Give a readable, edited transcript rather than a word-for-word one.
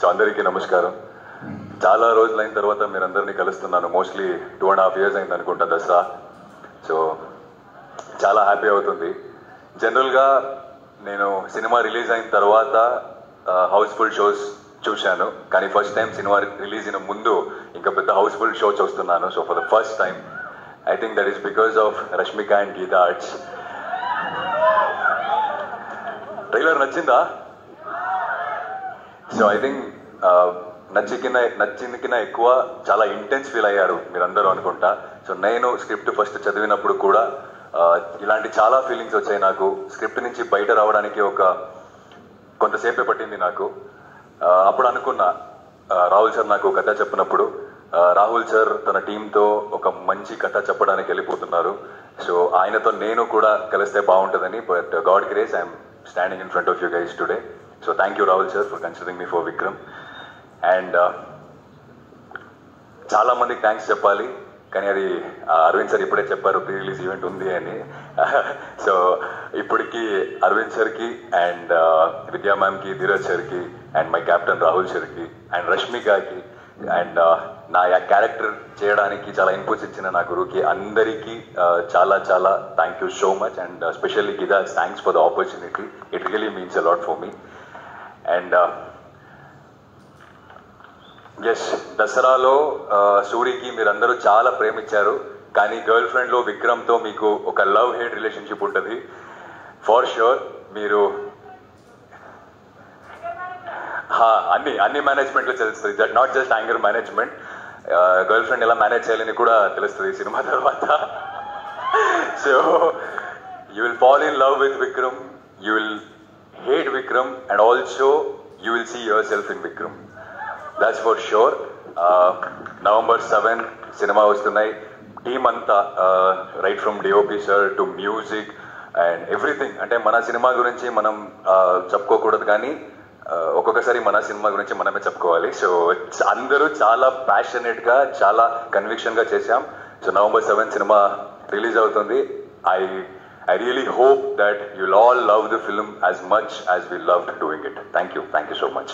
So అందరికీ నమస్కారం. చాలా రోజులైన తర్వాత మీరందరినీ కలుస్తున్నాను. మోస్ట్లీ 2.5 years అయింది అనుకుంటా దసరా. సో చాలా హ్యాపీ అవుతుంది. జనరల్గా నేను సినిమా రిలీజ్ అయిన తర్వాత హౌస్ఫుల్ షోస్ చూశాను, కానీ ఫస్ట్ టైం సినిమా రిలీజ్ అయిన ముందు ఇంకా పెద్ద హౌస్ఫుల్ షో చూస్తున్నాను. So for the first time I think that is because of Rashmika and Geetha Arts. Trailer నచ్చిందా? సో ఐ థింక్ నచ్చింది కింద ఎక్కువ చాలా ఇంటెన్స్ ఫీల్ అయ్యారు మీరందరూ అనుకుంటా. సో నేను స్క్రిప్ట్ ఫస్ట్ చదివినప్పుడు కూడా ఇలాంటి చాలా ఫీలింగ్స్ వచ్చాయి నాకు. స్క్రిప్ట్ నుంచి బయట రావడానికి కొంతసేపే పట్టింది నాకు. అప్పుడు అనుకున్నా, రాహుల్ సార్ నాకు కథ చెప్పినప్పుడు, రాహుల్ సార్ తన టీంతో ఒక మంచి కథ చెప్పడానికి వెళ్ళిపోతున్నారు. సో ఆయనతో నేను కూడా కలిస్తే బాగుంటుందని. But God grace I'm standing in front of you guys today. So thank you Rahul sir for considering me for Vikram. And చాలా మందికి థ్యాంక్స్ చెప్పాలి, కానీ అది అరవింద్ సార్ ఇప్పుడే చెప్పారు ప్రీ రిలీజ్ ఈవెంట్ ఉంది అని. సో ఇప్పటికీ అరవింద్ సార్కి అండ్ విద్యా మ్యామ్కి, ధీరజ్ సార్కి అండ్ మై కెప్టెన్ రాహుల్ సార్కి అండ్ రష్మికకి అండ్ నా క్యారెక్టర్ చేయడానికి చాలా ఇన్పుట్స్ ఇచ్చిన నా గురువుకి అందరికీ చాలా చాలా thank you so much. And specially గిదా, thanks for the opportunity. It really means a lot for me. And yes, దసరాలో సూరికి మీరందరూ చాలా ప్రేమించారు, కానీ గర్ల్ ఫ్రెండ్లో విక్రమ్తో మీకు ఒక లవ్ హేట్ రిలేషన్షిప్ ఉంటుంది ఫార్ ష్యూర్. మీరు అన్ని మేనేజ్మెంట్లో తెలుస్తుంది, not just anger management. Girlfriend ఎలా మేనేజ్ చేయాలని కూడా తెలుస్తుంది సినిమా తర్వాత. So you will fall in love with Vikram, you will hate Vikram, and also you will see yourself in Vikram. That's for sure. November 7 సినిమా వస్తున్నాయి. టీమ్ అంతా right from DOP sir to music and everything. అంటే మన cinema గురించి మనం చెప్పుకోకూడదు, కానీ ఒక్కొక్కసారి మన సినిమా గురించి మనమే చెప్పుకోవాలి. సో అందరూ చాలా ప్యాషనెట్గా, చాలా కన్విక్షన్గా చేశాం. సో November 7 సినిమా రిలీజ్ అవుతుంది. I really hope that you'll all love the film as much as we loved doing it. Thank you so much.